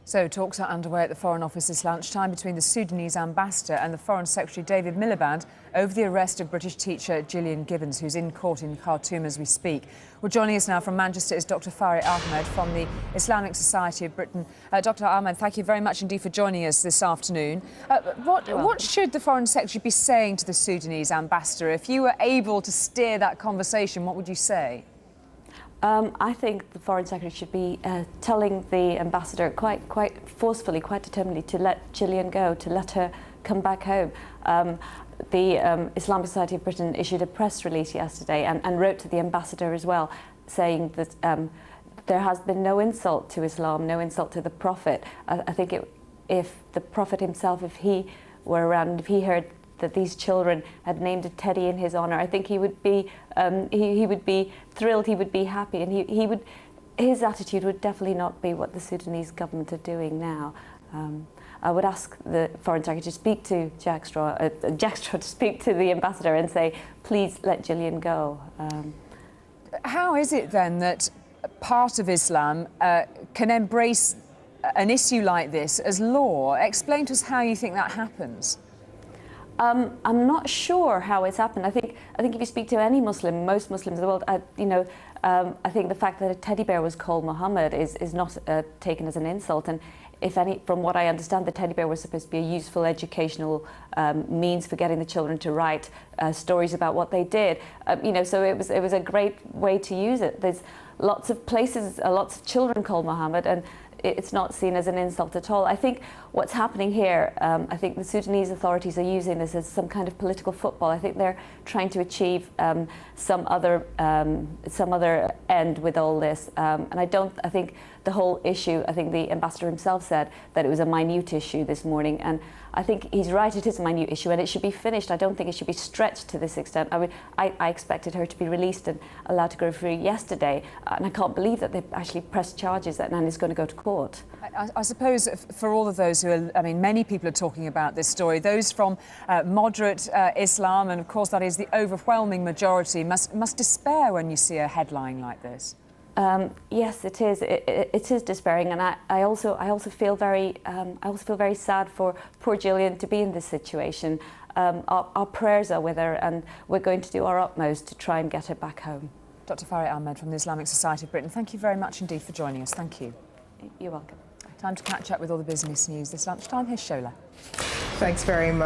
So talks are underway at the Foreign Office this lunchtime between the Sudanese ambassador and the Foreign Secretary David Miliband over the arrest of British teacher Gillian Gibbons, who's in court in Khartoum as we speak. Well, joining us now from Manchester is Dr. Farid Ahmed from the Islamic Society of Britain. Dr. Ahmed, thank you very much indeed for joining us this afternoon. What should the Foreign Secretary be saying to the Sudanese ambassador? If you were able to steer that conversation, what would you say? I think the Foreign Secretary should be telling the ambassador quite forcefully, quite determinedly to let Gillian go, to let her come back home. The Islamic Society of Britain issued a press release yesterday and wrote to the ambassador as well, saying that there has been no insult to Islam, no insult to the Prophet. I think if the Prophet himself, if he were around, if he heard that these children had named a teddy in his honour, I think he would be thrilled, he would be happy, and his attitude would definitely not be what the Sudanese government are doing now. I would ask the Foreign Secretary to speak to Jack Straw to speak to the ambassador and say, please let Gillian go. How is it then that part of Islam can embrace an issue like this as law? Explain to us how you think that happens. I'm not sure how it's happened. I think if you speak to any Muslim, most Muslims in the world, I think the fact that a teddy bear was called Muhammad is not taken as an insult. And if any, from what I understand, the teddy bear was supposed to be a useful educational means for getting the children to write stories about what they did. So it was a great way to use it. There's lots of places, lots of children called Muhammad, and it's not seen as an insult at all. I think what's happening here, I think the Sudanese authorities are using this as some kind of political football. I think they're trying to achieve some other end with all this. And I think the whole issue, I think the ambassador himself said that it was a minute issue this morning. And I think he's right, it is a minute issue and it should be finished. I don't think it should be stretched to this extent. I expected her to be released and allowed to go free yesterday. And I can't believe that they've actually pressed charges that Nan is going to go to court. I suppose for all of those who are, many people are talking about this story, those from moderate Islam, and of course that is the overwhelming majority, must despair when you see a headline like this. Yes, it is. It is despairing, and I also feel very sad for poor Gillian to be in this situation. Our prayers are with her, and we're going to do our utmost to try and get her back home. Dr. Farid Ahmed from the Islamic Society of Britain, thank you very much indeed for joining us. Thank you. You're welcome. Time to catch up with all the business news this lunchtime. Here's Shola. Thanks very much.